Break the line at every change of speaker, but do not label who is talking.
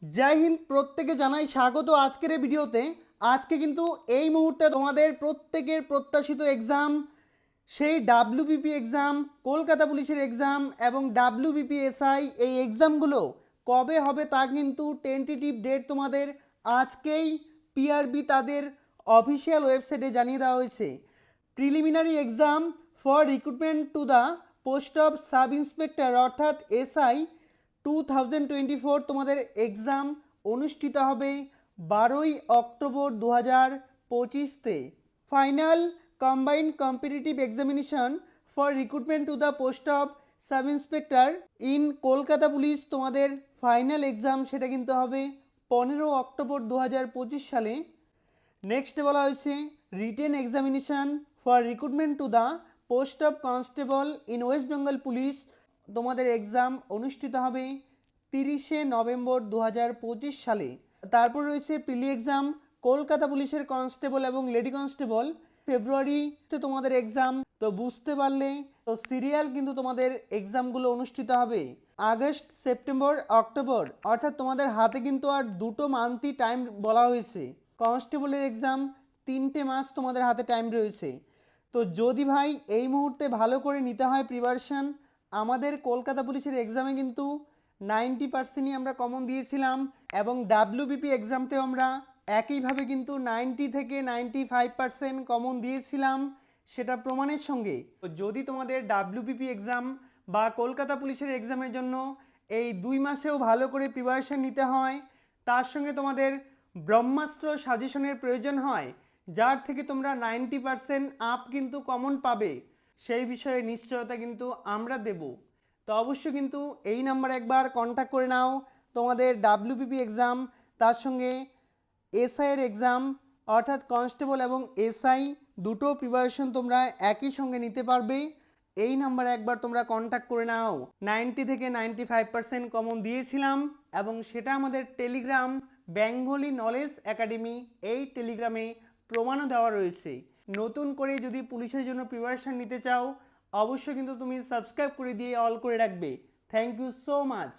জয় হিন্দ, প্রত্যেকে জানাই স্বাগত আজকের এই ভিডিওতে। আজকে কিন্তু এই মুহূর্তে তোমাদের প্রত্যেকের প্রত্যাশিত এক্সাম, সেই ডাব্লিউবিপি এক্সাম, কলকাতা পুলিশের এক্সাম এবং ডাব্লিউবিপি এসআই, এই এক্সামগুলো কবে হবে তা কিন্তু টেন্টেটিভ ডেট তোমাদের আজকেই পিআরবি তাদের অফিসিয়াল ওয়েবসাইটে জানিয়ে দেওয়া হয়েছে। Preliminary exam for recruitment to the post of sub inspector অর্থাৎ এসআই 2024 তোমাদের এক্সাম অনুষ্ঠিত হবে 12 অক্টোবর 2025-তে। Final combined competitive examination for recruitment to the post of sub inspector in Kolkata police তোমাদের ফাইনাল এক্সাম সেটা কিন্তু হবে 15 অক্টোবর 2025 সালে। নেক্সট বলা হয়েছে written examination for recruitment to the post of constable in West Bengal police তোমাদের exam অনুষ্ঠিত হবে 30 নভেম্বর 2025 সালে। তারপর রয়েছে প্রিলি এক্সাম কলকাতা পুলিশের কনস্টেবল এবং লেডি কনস্টেবল ফেব্রুয়ারিতে তোমাদের এক্সাম। তো বুঝতে পারলে তো সিরিয়াল কিন্তু তোমাদের এক্সামগুলো অনুষ্ঠিত হবে আগস্ট, সেপ্টেম্বর, অক্টোবর, অর্থাৎ তোমাদের হাতে কিন্তু আর দুটো মান্থই টাইম বলা হয়েছে। কনস্টেবলের এক্সাম 3টে মাস তোমাদের হাতে টাইম রয়েছে। তো যদি ভাই এই মুহূর্তে ভালো করে নিতে হয় প্রিপারেশন, আমাদের কলকাতা পুলিশের এক্সামে কিন্তু 90%ই আমরা কমন দিয়েছিলাম এবং ডাব্লিউবিপি এক্সামতেও আমরা একইভাবে কিন্তু 90 থেকে 95% কমন দিয়েছিলাম, সেটা প্রমাণের সঙ্গে। তো যদি তোমাদের ডাব্লিউবিপি এক্সাম বা কলকাতা পুলিশের এক্সামের জন্য এই 2 মাসেও ভালো করে প্রিপারেশন নিতে হয়, তার সঙ্গে তোমাদের ব্রহ্মাস্ত্র সাজেশনের প্রয়োজন হয় যার থেকে তোমরা 90% আপ কিন্তু কমন পাবে, সেই বিষয়ে নিশ্চয়তা কিন্তু আমরা দেব। তো অবশ্যই কিন্তু এই নাম্বারে একবার কন্ট্যাক্ট করে নাও। তোমাদের ডাব্লিউবিপি এক্সাম, তার সঙ্গে এসআইয়ের এক্সাম অর্থাৎ কনস্টেবল এবং এসআই দুটো প্রিপারেশন তোমরা একই সঙ্গে নিতে পারবে। এই নাম্বারে একবার তোমরা কন্ট্যাক্ট করে নাও। 90 থেকে 95% কমন দিয়েছিলাম এবং সেটা আমাদের টেলিগ্রাম বেঙ্গলি নলেজ একাডেমি, এই টেলিগ্রামে প্রমাণও দেওয়া রয়েছে। নতুন করে যদি পুলিশের জন্য প্রিপারেশন নিতে চাও অবশ্যই কিন্তু তুমি সাবস্ক্রাইব করে দিয়ে অল করে রাখবে। Thank you so much.